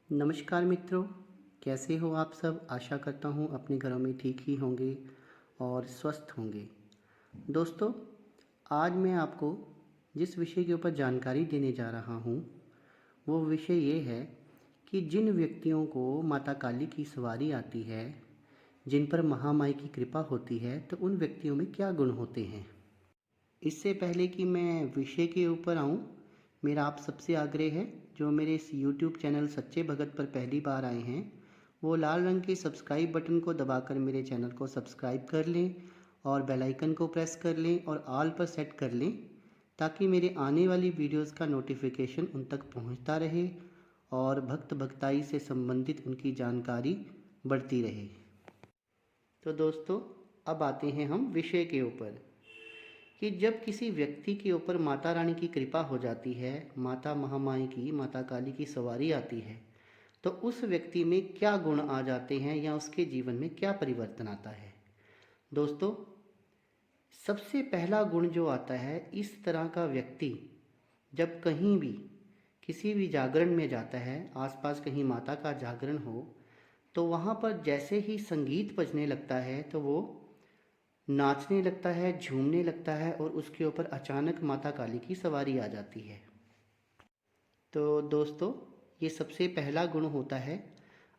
नमस्कार मित्रों, कैसे हो आप सब। आशा करता हूँ अपने घरों में ठीक ही होंगे और स्वस्थ होंगे। दोस्तों, आज मैं आपको जिस विषय के ऊपर जानकारी देने जा रहा हूँ वो विषय ये है कि जिन व्यक्तियों को माता काली की सवारी आती है, जिन पर महामाई की कृपा होती है, तो उन व्यक्तियों में क्या गुण होते हैं। इससे पहले कि मैं विषय के ऊपर आऊँ, मेरा आप सबसे आग्रह है, जो मेरे इस यूट्यूब चैनल सच्चे भगत पर पहली बार आए हैं, वो लाल रंग के सब्सक्राइब बटन को दबाकर मेरे चैनल को सब्सक्राइब कर लें और बेल आइकन को प्रेस कर लें और ऑल पर सेट कर लें, ताकि मेरे आने वाली वीडियोस का नोटिफिकेशन उन तक पहुंचता रहे और भक्त भक्ताई से संबंधित उनकी जानकारी बढ़ती रहे। तो दोस्तों, अब आते हैं हम विषय के ऊपर कि जब किसी व्यक्ति के ऊपर माता रानी की कृपा हो जाती है, माता महामाई की, माता काली की सवारी आती है, तो उस व्यक्ति में क्या गुण आ जाते हैं या उसके जीवन में क्या परिवर्तन आता है। दोस्तों, सबसे पहला गुण जो आता है, इस तरह का व्यक्ति जब कहीं भी किसी भी जागरण में जाता है, आसपास कहीं माता का जागरण हो, तो वहाँ पर जैसे ही संगीत बजने लगता है तो वो नाचने लगता है, झूमने लगता है और उसके ऊपर अचानक माता काली की सवारी आ जाती है। तो दोस्तों, ये सबसे पहला गुण होता है।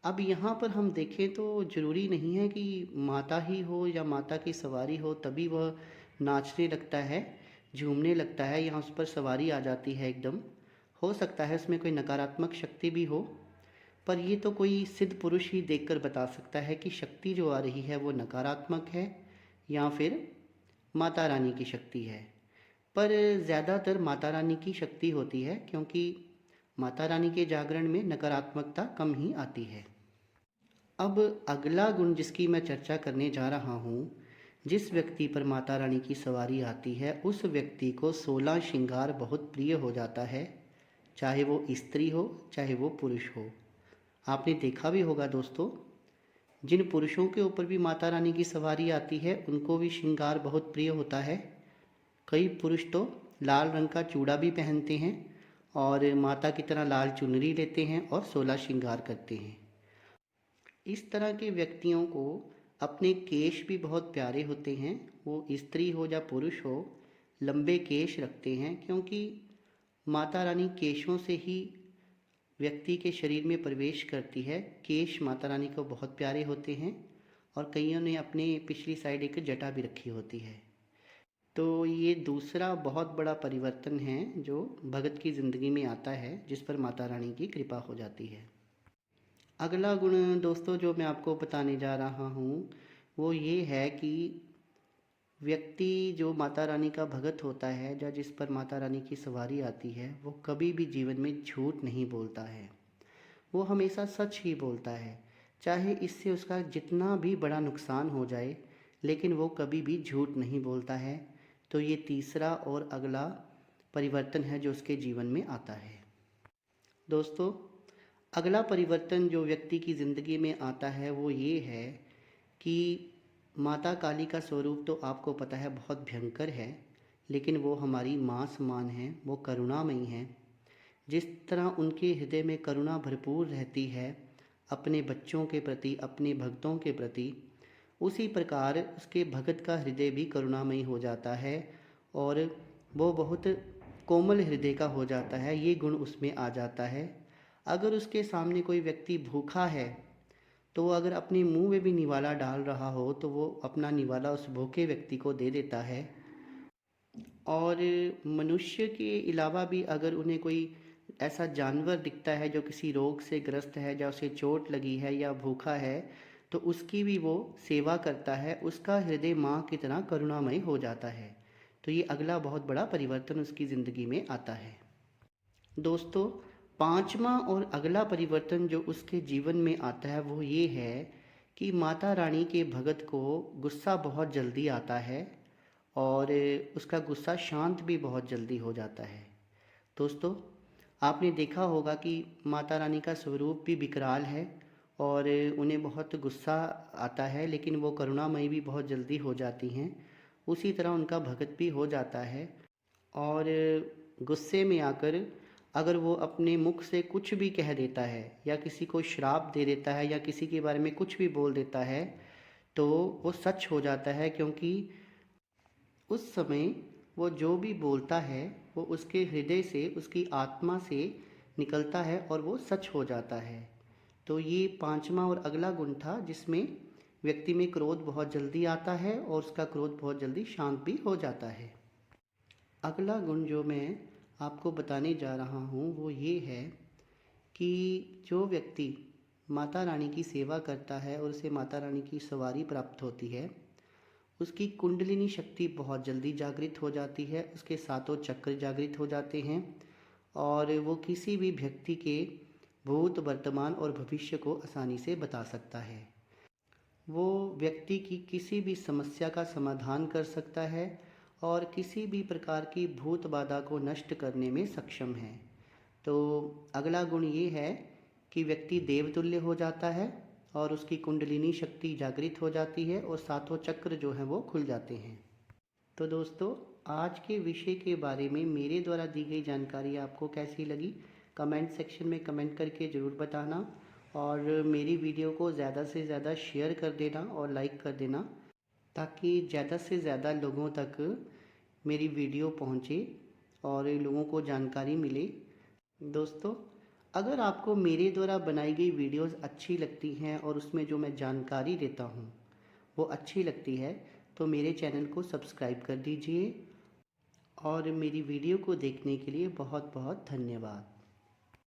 अब यहाँ पर हम देखें तो ज़रूरी नहीं है कि माता ही हो या माता की सवारी हो तभी वह नाचने लगता है, झूमने लगता है या उस पर सवारी आ जाती है एकदम। हो सकता है उसमें कोई नकारात्मक शक्ति भी हो, पर ये तो कोई सिद्ध पुरुष ही देखकर बता सकता है कि शक्ति जो आ रही है वो नकारात्मक है या फिर माता रानी की शक्ति है। पर ज़्यादातर माता रानी की शक्ति होती है, क्योंकि माता रानी के जागरण में नकारात्मकता कम ही आती है। अब अगला गुण जिसकी मैं चर्चा करने जा रहा हूँ, जिस व्यक्ति पर माता रानी की सवारी आती है उस व्यक्ति को 16 श्रृंगार बहुत प्रिय हो जाता है, चाहे वो स्त्री हो चाहे वो पुरुष हो। आपने देखा भी होगा दोस्तों, जिन पुरुषों के ऊपर भी माता रानी की सवारी आती है उनको भी श्रृंगार बहुत प्रिय होता है। कई पुरुष तो लाल रंग का चूड़ा भी पहनते हैं और माता की तरह लाल चुनरी लेते हैं और 16 श्रृंगार करते हैं। इस तरह के व्यक्तियों को अपने केश भी बहुत प्यारे होते हैं। वो स्त्री हो या पुरुष हो, लंबे केश रखते हैं, क्योंकि माता रानी केशों से ही व्यक्ति के शरीर में प्रवेश करती है। केश माता रानी को बहुत प्यारे होते हैं और कईयों ने अपने पिछली साइड एक जटा भी रखी होती है। तो ये दूसरा बहुत बड़ा परिवर्तन है जो भगत की ज़िंदगी में आता है, जिस पर माता रानी की कृपा हो जाती है। अगला गुण दोस्तों जो मैं आपको बताने जा रहा हूँ वो ये है कि व्यक्ति जो माता रानी का भगत होता है या जिस पर माता रानी की सवारी आती है, वो कभी भी जीवन में झूठ नहीं बोलता है। वो हमेशा सच ही बोलता है, चाहे इससे उसका जितना भी बड़ा नुकसान हो जाए, लेकिन वो कभी भी झूठ नहीं बोलता है। तो ये तीसरा और अगला परिवर्तन है जो उसके जीवन में आता है। दोस्तों, अगला परिवर्तन जो व्यक्ति की ज़िंदगी में आता है वो ये है कि माता काली का स्वरूप तो आपको पता है बहुत भयंकर है, लेकिन वो हमारी माँ समान है, वो करुणामयी हैं। जिस तरह उनके हृदय में करुणा भरपूर रहती है अपने बच्चों के प्रति, अपने भक्तों के प्रति, उसी प्रकार उसके भगत का हृदय भी करुणामयी हो जाता है और वो बहुत कोमल हृदय का हो जाता है। ये गुण उसमें आ जाता है। अगर उसके सामने कोई व्यक्ति भूखा है तो वो अगर अपने मुंह में भी निवाला डाल रहा हो तो वो अपना निवाला उस भूखे व्यक्ति को दे देता है। और मनुष्य के अलावा भी अगर उन्हें कोई ऐसा जानवर दिखता है जो किसी रोग से ग्रस्त है या उसे चोट लगी है या भूखा है, तो उसकी भी वो सेवा करता है। उसका हृदय माँ की तरह करुणामय हो जाता है। तो ये अगला बहुत बड़ा परिवर्तन उसकी ज़िंदगी में आता है। दोस्तों, पांचवा और अगला परिवर्तन जो उसके जीवन में आता है वो ये है कि माता रानी के भगत को गुस्सा बहुत जल्दी आता है और उसका गुस्सा शांत भी बहुत जल्दी हो जाता है। दोस्तों, आपने देखा होगा कि माता रानी का स्वरूप भी विकराल है और उन्हें बहुत गुस्सा आता है, लेकिन वो करुणामयी भी बहुत जल्दी हो जाती हैं। उसी तरह उनका भगत भी हो जाता है और गुस्से में आकर अगर वो अपने मुख से कुछ भी कह देता है या किसी को श्राप दे देता है या किसी के बारे में कुछ भी बोल देता है तो वो सच हो जाता है, क्योंकि उस समय वो जो भी बोलता है वो उसके हृदय से, उसकी आत्मा से निकलता है और वो सच हो जाता है। तो ये पांचवा और अगला गुण था जिसमें व्यक्ति में क्रोध बहुत जल्दी आता है और उसका क्रोध बहुत जल्दी शांत भी हो जाता है। अगला गुण जो मैं आपको बताने जा रहा हूँ वो ये है कि जो व्यक्ति माता रानी की सेवा करता है और उसे माता रानी की सवारी प्राप्त होती है, उसकी कुंडलिनी शक्ति बहुत जल्दी जागृत हो जाती है, उसके सातों चक्र जागृत हो जाते हैं और वो किसी भी व्यक्ति के भूत, वर्तमान और भविष्य को आसानी से बता सकता है। वो व्यक्ति की किसी भी समस्या का समाधान कर सकता है और किसी भी प्रकार की भूत बाधा को नष्ट करने में सक्षम है। तो अगला गुण ये है कि व्यक्ति देवतुल्य हो जाता है और उसकी कुंडलिनी शक्ति जागृत हो जाती है और सातों चक्र जो हैं वो खुल जाते हैं। तो दोस्तों, आज के विषय के बारे में मेरे द्वारा दी गई जानकारी आपको कैसी लगी, कमेंट सेक्शन में कमेंट करके ज़रूर बताना और मेरी वीडियो को ज़्यादा से ज़्यादा शेयर कर देना और लाइक कर देना, ताकि ज़्यादा से ज़्यादा लोगों तक मेरी वीडियो पहुँचे और लोगों को जानकारी मिले। दोस्तों, अगर आपको मेरे द्वारा बनाई गई वीडियोस अच्छी लगती हैं और उसमें जो मैं जानकारी देता हूँ वो अच्छी लगती है तो मेरे चैनल को सब्सक्राइब कर दीजिए और मेरी वीडियो को देखने के लिए बहुत बहुत धन्यवाद।